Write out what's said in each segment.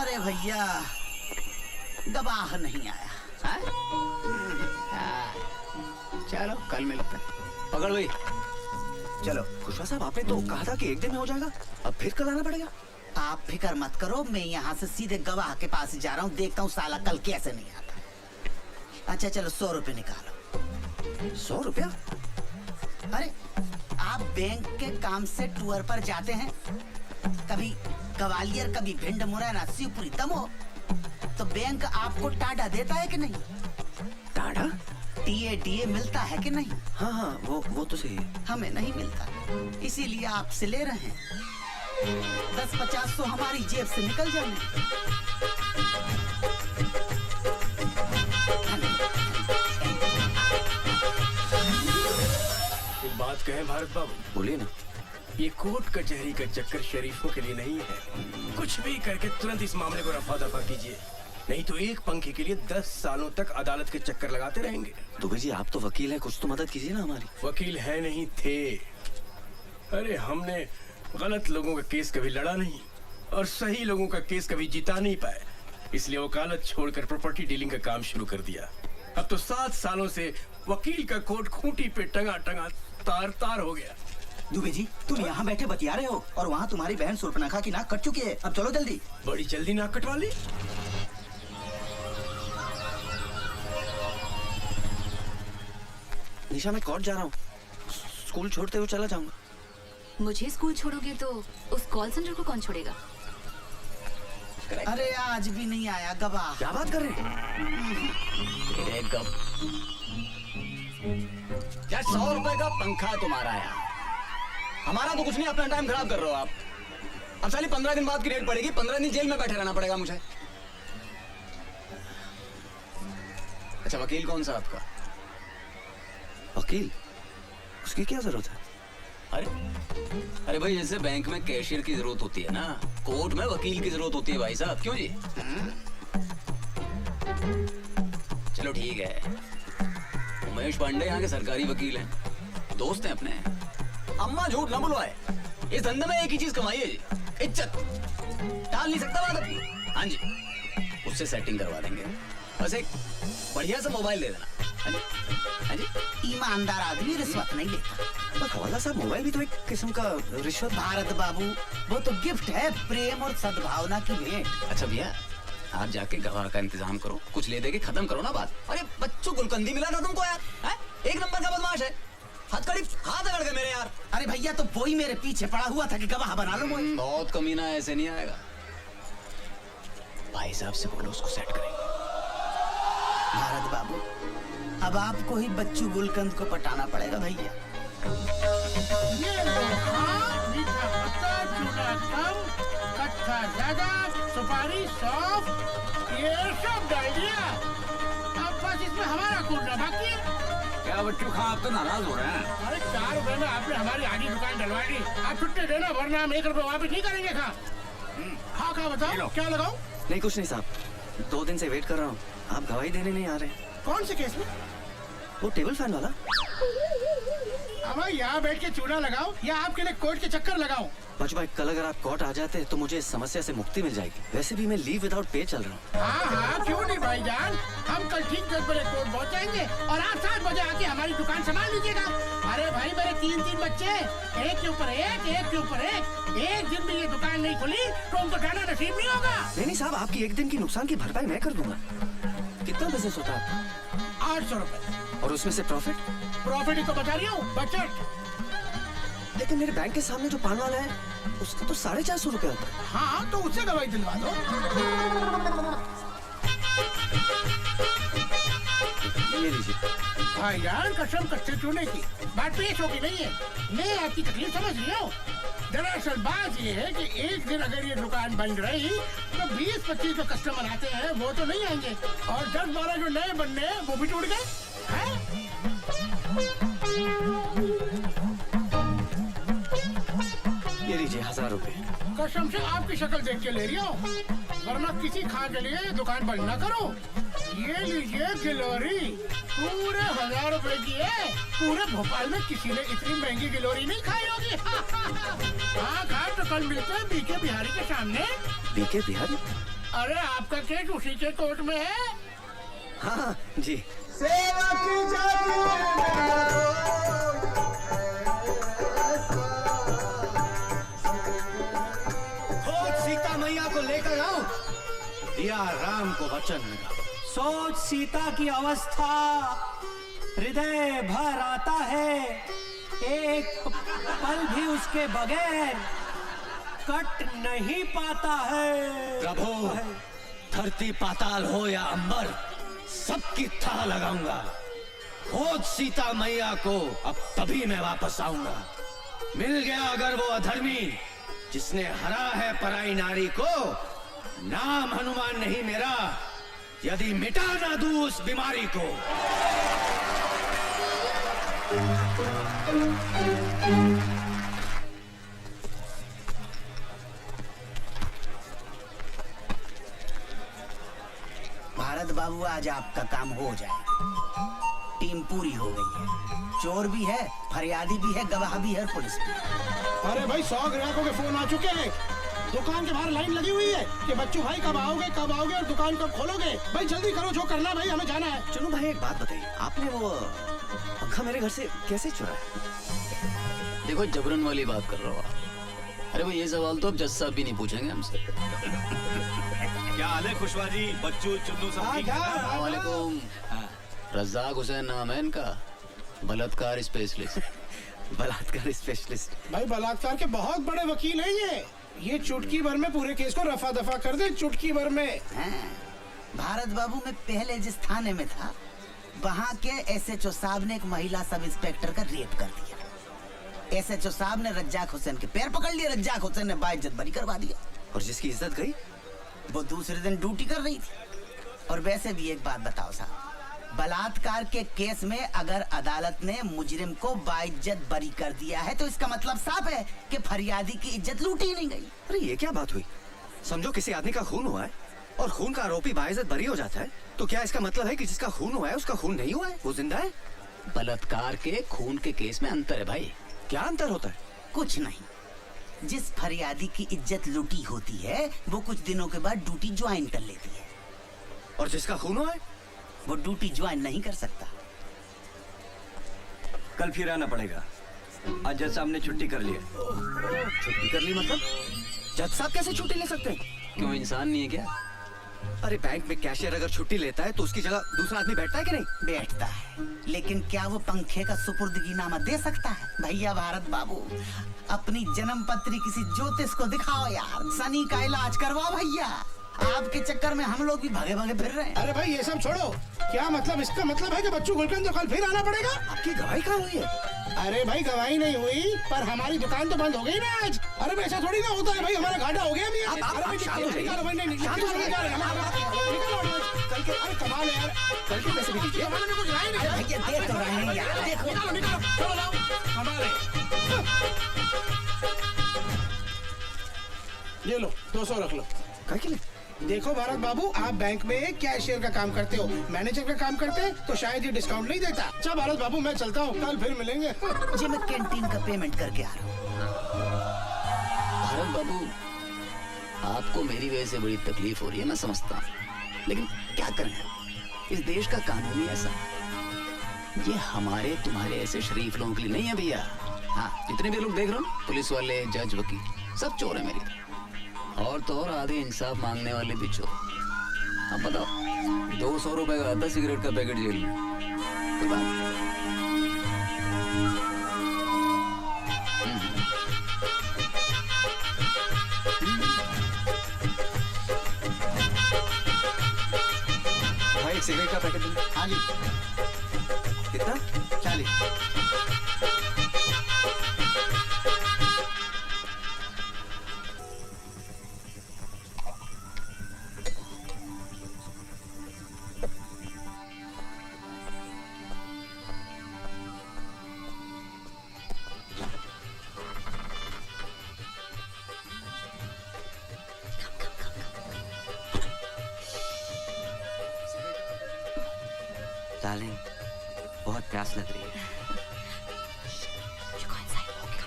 अरे भैया गवाह नहीं आया। चलो कल मिलते हैं। पकड़ भाई। चलो। कुशवाहा साहब आपने तो कहा था कि एक दिन में हो जाएगा, अब फिर कल आना पड़ेगा। आप फिक्र मत करो, मैं यहाँ से सीधे गवाह के पास जा रहा हूँ, देखता हूँ साला कल कैसे नहीं आता। अच्छा चलो 100 रुपए निकालो। 100 रुपया? अरे आप बैंक के काम से टूर पर जाते हैं, कभी ग्वालियर कभी भिंड मुरैना शिवपुरी दमोह, तो बैंक आपको टाडा देता है कि नहीं? टाडा? टीए मिलता है कि नहीं? हाँ हाँ वो तो सही है। हमें नहीं मिलता, इसीलिए आपसे ले रहे हैं। 10-50 तो हमारी जेब से निकल जाने। एक बात कहें भारत बाबू? बोलिए ना। ये कोर्ट कचहरी का चक्कर शरीफों के लिए नहीं है। कुछ भी करके तुरंत इस मामले को रफा दफा कीजिए, नहीं तो एक पंखे के लिए 10 सालों तक अदालत के चक्कर लगाते रहेंगे। दुबे जी आप तो वकील हैं, कुछ तो मदद कीजिए ना हमारी। वकील है नहीं थे। अरे हमने गलत लोगों का केस कभी लड़ा नहीं और सही लोगों का केस कभी जिता नहीं पाए, इसलिए वकालत छोड़कर प्रॉपर्टी डीलिंग का काम शुरू कर दिया। अब तो 7 सालों से वकील का कोट खूंटी पे टंगा टंगा तार तार हो गया। दुबे जी तुम यहाँ बैठे बतिया रहे हो और वहाँ तुम्हारी बहन सुर्पनखा की नाक कट चुकी है। अब चलो जल्दी। बड़ी जल्दी नाक कटवा ली। निशा मैं कोर्ट जा रहा हूँ, स्कूल छोड़ते हुए चला जाऊंगा। मुझे स्कूल छोड़ोगे तो उस कॉल सेंटर को कौन छोड़ेगा? अरे आज भी नहीं आया गवाह। क्या बात कर रहे हैं? क्या 100 रुपए का पंखा है तुम्हारा यार? हमारा तो कुछ नहीं, अपना टाइम खराब कर रहे हो आप। अब साली 15 दिन बाद की डेट पड़ेगी, 15 दिन जेल में बैठे रहना पड़ेगा मुझे। अच्छा वकील कौन सा आपका? वकील? उसकी क्या जरूरत है? अरे भाई जैसे बैंक में कैशियर की जरूरत होती है ना, कोर्ट में वकील की जरूरत होती है भाई साहब। क्यों जी? चलो ठीक है, उमेश पांडे यहाँ के सरकारी वकील हैं, दोस्त हैं अपने। अम्मा झूठ ना बुलवाए, इस धंधे में एक ही चीज कमाई है जी, इज्जत। टाल नहीं सकता बात अपनी। हाँ जी, उससे सेटिंग करवा देंगे, बस एक बढ़िया सा मोबाइल दे देना। हाँ जी, हाँ जी। ईमानदार आदमी रिश्वत नहीं लेता। पर हवाला साहब मोबाइल भी तो एक किस्म का रिश्वत। भारत बाबू वो तो गिफ्ट है, प्रेम और सद्भावना की भेंट। अच्छा भैया आप जाके गवाह का इंतजाम करो, कुछ ले दे के खत्म करो ना बात। अरे बच्चों गुलकंदी मिला था तुमको यार, है? एक नंबर का बदमाश है, हथकड़ी हाथ अकड़ गए मेरे यार। अरे भैया तो वही मेरे पीछे पड़ा हुआ था कि गवाह बना लो। मुझे बहुत कमीना है, ऐसे नहीं आएगा। भाई साहब से बोलो उसको सेट करेंगे। भारत बाबू अब आपको ही बच्चू गुलकंद को पटाना पड़ेगा भैया। ये मीठा पत्ता, चूड़ा कम, कट्ठा ज्यादा, सुपारी सॉफ्ट, ये सब डाल दिया। अब बस इसमें हमारा कूदना बाकी है। क्या बच्चों खा, आप तो नाराज हो रहे हैं? अरे 4 रुपए में आपने हमारी आधी दुकान डलवा दी, आप छुट्टी देना वरना हम 1 रुपए वापस नहीं करेंगे। खा बताओ क्या लगाओ? नहीं कुछ नहीं साहब, 2 दिन से वेट कर रहा हूँ, आप गवाही देने नहीं आ रहे। कौन से केस में? वो टेबल फैन वाला। अब यहाँ बैठ के चूड़ा लगाओ या आपके लिए कोर्ट के चक्कर लगाओ? बच भाई कल अगर आप कोर्ट आ जाते तो मुझे इस समस्या से मुक्ति मिल जाएगी। वैसे भी मैं लीव विदाउट पे चल रहा हूँ। हाँ क्यों नहीं भाईजान, हम कल ठीक 10 बजे कोर्ट पहुँच जाएंगे और आप 7 बजे आके हमारी दुकान संभाल लीजिएगा। अरे भाई मेरे 3 बच्चे, एक के ऊपर एक के ऊपर एक दिन भी ये दुकान नहीं खुली तो उनको खाना नसीब नहीं होगा। नहीं साहब, आपकी एक दिन की नुकसान की भरपाई मैं कर दूंगा। कितना बिजनेस होता है? 800 रुपए। और उसमें से प्रॉफिट ही तो बता रही हूँ, बजट। लेकिन मेरे बैंक के सामने जो पान वाला है उसका तो 450 रुपए होता है। हाँ तो उससे दवाई दिलवा दो। ये लीजिए। भाईजान कसम कच्चे चूने की बात पेश होगी नहीं है, मैं आपकी तकलीफ समझ रही हूँ। दरअसल बात ये है कि एक दिन अगर ये दुकान बंद रही तो 20-25 जो कस्टमर आते हैं वो तो नहीं आएंगे और 10-12 जो नए बनने हैं वो भी टूट गए। ये लीजिए 1000 रुपए। कसम से आपकी शक्ल देख के ले रही हूँ, वरना किसी खा के लिए दुकान बंद ना करो। ये लीजिए गिलोरी, पूरे 1000 रुपए की है। पूरे भोपाल में किसी ने इतनी महंगी गिलोरी नहीं खाई होगी। हाँ खा तो कल मिलते हैं बीके बिहारी के सामने। बीके बिहारी? अरे आपका केस उसी के कोर्ट में है। हाँ जी। खोज सीता मैया को लेकर आओ, दिया राम को वचन लगा। सोच सीता की अवस्था, हृदय भर आता है, एक पल भी उसके बगैर कट नहीं पाता है। प्रभु, धरती पाताल हो या अंबर, सबकी थाह लगाऊंगा। खोज सीता मैया को, अब तभी मैं वापस आऊंगा। मिल गया अगर वो अधर्मी जिसने हरा है पराई नारी को, नाम हनुमान नहीं मेरा, यदि मिटा ना दूं उस बीमारी को। भारत बाबू, आज आपका काम हो जाए। टीम पूरी हो गई है, चोर भी है, फरियादी भी है, गवाह भी है, पुलिस भी। अरे भाई 100 ग्राहकों के फोन आ चुके हैं। दुकान के बाहर लाइन लगी हुई है कि बच्चू भाई कब आओगे और दुकान कब खोलोगे। भाई जल्दी करो, जो करना है भाई, हमें जाना है। चलो भाई, एक बात बताइए, आपने वो पंखा मेरे घर से कैसे चुराया? देखो, जबरन वाली बात कर रहे हो आप। अरे भाई, ये सवाल तो अब जज साहब भी नहीं पूछेंगे हमसे। क्या हाल है खुशवा जी, बच्चू चुन्नू सब ठीक है? अस्सलाम वालेकुम। रज़ाक हुसैन नाम है इनका, बलात्कार स्पेशलिस्ट। बलात्कार स्पेशलिस्ट? भाई बलात्कार के बहुत बड़े वकील हैं ये चुटकी भर में पूरे केस को रफा दफा कर दे, चुटकी भर में। भारत बाबू, मैं पहले जिस थाने में था, वहाँ के एसएचओ साहब ने एक महिला सब इंस्पेक्टर का रेप कर दिया। एसएचओ साहब ने रज्जाक हुसैन के पैर पकड़ लिए, रज्जाक हुसैन ने बाइज्जत बरी करवा दिया। और जिसकी इज्जत गई, वो दूसरे दिन ड्यूटी कर रही थी। और वैसे भी एक बात बताओ साहब, बलात्कार के केस में अगर अदालत ने मुजरिम को बाइज्जत बरी कर दिया है, तो इसका मतलब साफ है कि फरियादी की इज्जत लूटी ही नहीं गई। अरे ये क्या बात हुई? समझो किसी आदमी का खून हुआ है और खून का आरोपी बाइज्जत बरी हो जाता है, तो क्या इसका मतलब है कि जिसका खून हुआ है उसका खून नहीं हुआ है, वो जिंदा है? बलात्कार के खून के केस में अंतर है भाई। क्या अंतर होता है? कुछ नहीं। जिस फरियादी की इज्जत लूटी होती है, वो कुछ दिनों के बाद ड्यूटी ज्वाइन कर लेती है। और जिसका खून हुआ है, वो ड्यूटी ज्वाइन नहीं कर सकता। कल फिर आना पड़ेगा। आज जज साहब ने छुट्टी कर ली है। छुट्टी कर ली मतलब? जज साहब कैसे छुट्टी ले सकते हैं? क्यों, इंसान नहीं है क्या? अरे बैंक में कैशियर अगर छुट्टी लेता है तो उसकी जगह दूसरा आदमी बैठता है कि नहीं? बैठता है, लेकिन क्या वो पंखे का सुपुर्दगीनामा दे सकता है? भैया भारत बाबू, अपनी जन्म पत्री किसी ज्योतिष को दिखाओ यार, सनी का इलाज करवाओ भैया। आपके चक्कर में हम लोग भी भागे भागे फिर रहे हैं। अरे भाई ये सब छोड़ो, क्या मतलब? इसका मतलब है कि बच्चू गुलकंद कल फिर आना पड़ेगा। आपकी गवाही कहाँ हुई है? अरे भाई गवाही नहीं हुई, पर हमारी दुकान तो बंद हो गई ना आज। अरे ऐसा थोड़ी ना होता है भाई, हमारा घाटा हो गया भी। आप शांत हो जाइए। अरे कमाल है यार, कल के पैसे भी दीजिए। भैया दे तो रहे हैं यार, देखो। ये लो 200 रख लो। क्या के लिए? देखो भारत बाबू, आप बैंक में कैशियर का काम करते हो, मैनेजर का काम करते तो शायद ये डिस्काउंट नहीं देता। अच्छा भारत बाबू, मैं चलता हूँ, कल फिर मिलेंगे। जी मैं कैंटीन का पेमेंट करके आ रहा हूँ। भारत बाबू, आपको मेरी वजह से बड़ी तकलीफ हो रही है, मैं समझता हूँ, लेकिन क्या करें, इस देश का कानून ही ऐसा। ये हमारे तुम्हारे ऐसे शरीफ लोगों के लिए नहीं है भैया। हाँ, जितने भी लोग देख रहे हो, पुलिस वाले, जज, वकील, सब चोर है मेरी तरह। और तो और आधे इंसाफ मांगने वाले भी चोर। अब बताओ, 200 रुपए का आता सिगरेट का पैकेट जेल में, कोई बात नहीं। भाई एक सिगरेट का पैकेट दो। हाँ जी, कितना? 40। डार्लिंग, बहुत प्यास लग रही है। You go inside. Okay,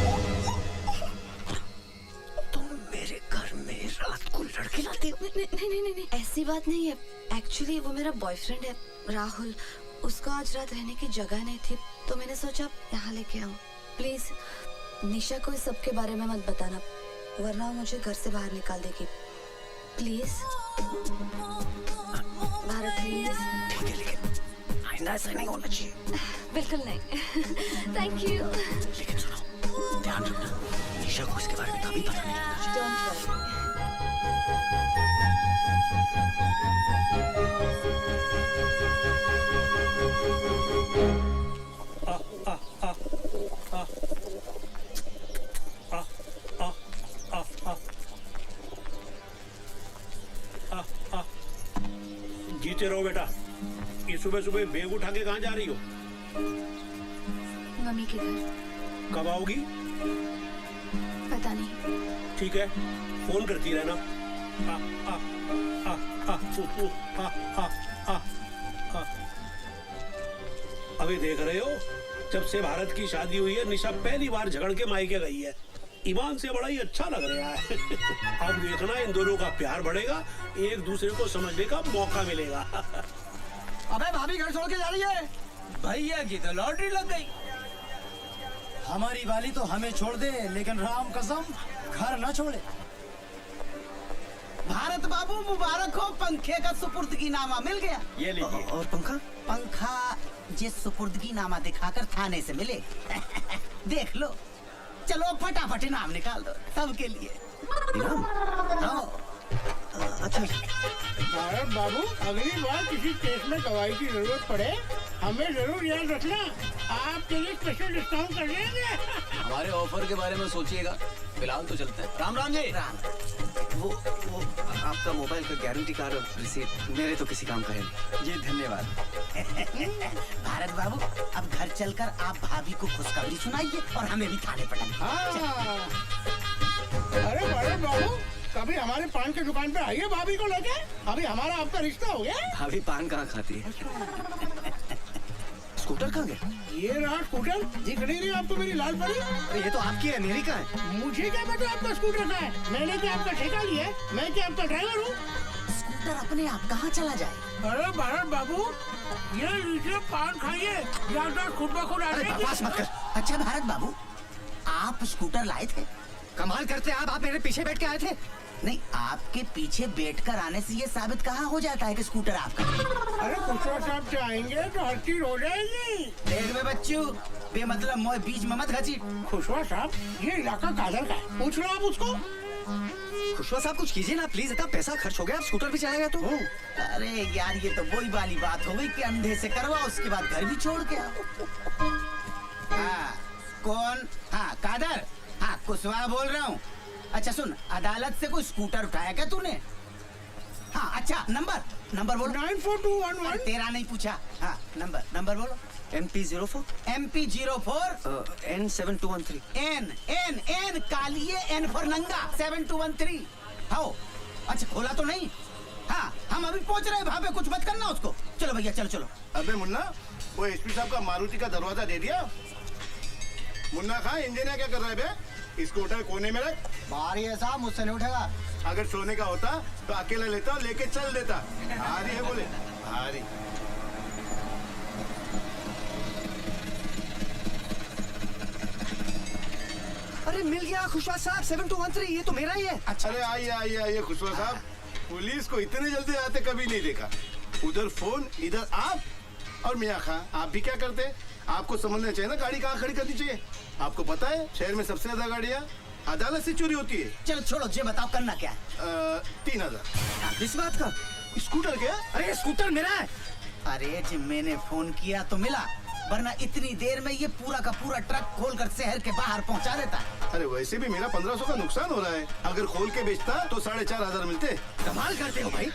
come. बात नहीं है, एक्चुअली वो मेरा बॉयफ्रेंड है राहुल। उसको आज रात रहने की जगह नहीं थी तो मैंने सोचा यहाँ लेके आऊँ। प्लीज निशा को इस सब के बारे में मत बताना, वरना वो मुझे घर से बाहर निकाल देगी। Please Bharat please. ठीक है, लेकिन आइंदा ऐसा नहीं होना चाहिए। बिल्कुल नहीं। Thank you. लेकिन सुनो, ध्यान रखना, निशा को इसके बारे में कभी पता नहीं लगना चाहिए। Don't worry. जीते रहो बेटा। ये सुबह सुबह बैग उठा के कहाँ जा रही हो? मम्मी के घर। कब आओगी? पता नहीं। ठीक है, फोन करती रहना। आ, आ, आ, आ, आ, आ, आ, आ। अभी देख रहे हो, जब से भारत की शादी हुई है निशा पहली बार झगड़ के मायके गई है। ईमान से बड़ा ही अच्छा लग रहा है। अब देखना इन दोनों का प्यार बढ़ेगा, एक दूसरे को समझने का मौका मिलेगा। अबे भाभी घर छोड़ के जा रही है। भैया की तो लॉटरी लग गई। हमारी वाली तो हमें छोड़ दे, लेकिन राम कसम घर न छोड़े। भारत बाबू मुबारक हो, पंखे का सुपुर्दगी नामा मिल गया। ये लीजिए। और पंखा? पंखा जिस सुपुर्दगी नामा दिखाकर थाने से मिले। देख लो, चलो फटाफट इनाम निकाल दो सबके लिए। इनाम? हाँ। अच्छा। भारत बाबू, अगली बार किसी केस में गवाही की जरूरत पड़े हमें जरूर याद रखना, आपके लिए स्पेशल डिस्काउंट कर देंगे। हमारे ऑफर के बारे में सोचिएगा, फिलहाल तो चलते हैं। राम राम जी। राम। वो आपका मोबाइल का गारंटी कार्ड और रिसीट मेरे तो किसी काम का है नहीं। जी धन्यवाद। भारत बाबू, अब घर चलकर आप भाभी को खुशखबरी सुनाइए और हमें भी थाने पटाइए। हाँ। अरे भारत बाबू, कभी हमारे पान की दुकान पे आइए भाभी को लेके, अभी हमारा आपका रिश्ता हो गया। भाभी पान कहाँ खाती है? स्कूटर कहाँ गया? ये रहा स्कूटर, दिख नहीं रही आपको मेरी लाल परी? अरे ये तो आपकी है, मेरी कहाँ है? मुझे क्या पता आपका स्कूटर का है? मैंने क्या आपका ठेका लिया है? मैं क्या आपका ड्राइवर हूँ? स्कूटर अपने आप कहाँ चला जाए? अरे भारत बाबू, ये लीजिए पान खाइए, याददाश्त खुद ब खुद आ अरे जाएगी। बकवास मत कर। अच्छा भारत बाबू, आप स्कूटर लाए थे? कमाल करते आप मेरे पीछे बैठ के आए थे। नहीं, आपके पीछे बैठकर आने से ये साबित कहाँ हो जाता है कि स्कूटर आपका है? अरे खुशवा साहब जाएंगे तो हर चीज हो जाएगी। देख में बच्चू, बेमतलब मोए बीच में मत घसीट। खुशवा साहब, ये इलाका कादर का है, पूछ लो आप उसको। खुशवा साहब कुछ कीजिए ना प्लीज, इतना पैसा खर्च हो गया, अब स्कूटर भी चलाएगा तो। अरे यार, ये तो वही वाली बात हो गई कि अंधे से करवा, उसके बाद घर भी छोड़ के आओ। हाँ, कौन? हाँ कादर, हाँ कुशवाहा बोल रहा हूँ। अच्छा सुन, अदालत से कोई स्कूटर उठाया क्या तूने? हाँ अच्छा, नंबर बोलो। 94211। तेरा नहीं पूछा। हाँ नंबर बोलो। MP04 MP04 N7213। N कालिए N फॉर नंगा 7213। हाँ अच्छा, खोला तो नहीं? हाँ हम अभी पहुंच रहे हैं, भाभी कुछ मत करना उसको। चलो भैया चलो। अबे मुन्ना, वो एसपी साहब का मारुति का दरवाजा दे दिया? मुन्ना खां, इंजीनियर क्या कर रहा है बे? स्कूटर कोने में रख। बाहर है साहब, मुझसे नहीं उठेगा। अगर सोने का होता तो अकेला लेता और लेके चल देता। भारी है बोले, भारी। अरे मिल गया खुशवा साहब, 7213, ये तो मेरा ही है। अच्छा, अरे आइए खुशवा साहब, पुलिस को इतने जल्दी आते कभी नहीं देखा। उधर फोन, इधर आप। और मियाँ खां, आप भी क्या करते? आपको समझना चाहिए ना गाड़ी कहाँ खड़ी करनी चाहिए। आपको पता है शहर में सबसे ज्यादा गाड़ियाँ अदालत से चोरी होती है। चलो छोड़ो, जे बताओ करना क्या है? 3000। इस बात का? स्कूटर क्या? अरे स्कूटर मेरा है। अरे जी, मैंने फोन किया तो मिला, वरना इतनी देर में ये पूरा का पूरा ट्रक खोलकर शहर के बाहर पहुंचा देता। अरे वैसे भी मेरा 1500 का नुकसान हो रहा है, अगर खोल के बेचता तो 4500 मिलते। कमाल करते हो भाई,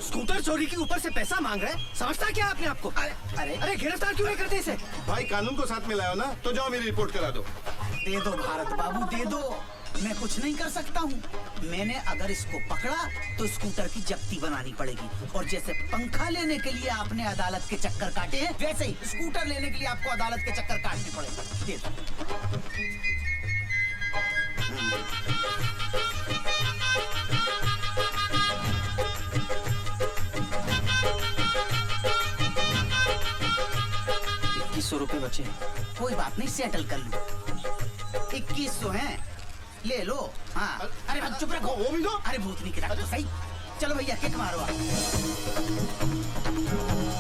स्कूटर चोरी के ऊपर से पैसा मांग रहे हैं, समझता क्या आपने आपको? अरे गिरफ्तार क्यों नहीं करते इसे? भाई कानून को साथ में लाओ ना, तो जाओ मेरी रिपोर्ट करा दो। दे दो भारत बाबू, दे दो। मैं कुछ नहीं कर सकता हूँ। मैंने अगर इसको पकड़ा तो स्कूटर की जब्ती बनानी पड़ेगी, और जैसे पंखा लेने के लिए आपने अदालत के चक्कर काटे हैं, वैसे ही स्कूटर लेने के लिए आपको अदालत के चक्कर काटने पड़ेंगे। दे दो। 2100 रुपए बचे हैं। कोई बात नहीं, सेटल कर लूं। 2100 हैं, ले लो। हाँ, अरे भाई चुप रखो। वो भी दो। अरे भूतनी की रख तो सही। चलो भैया किक मारो आप।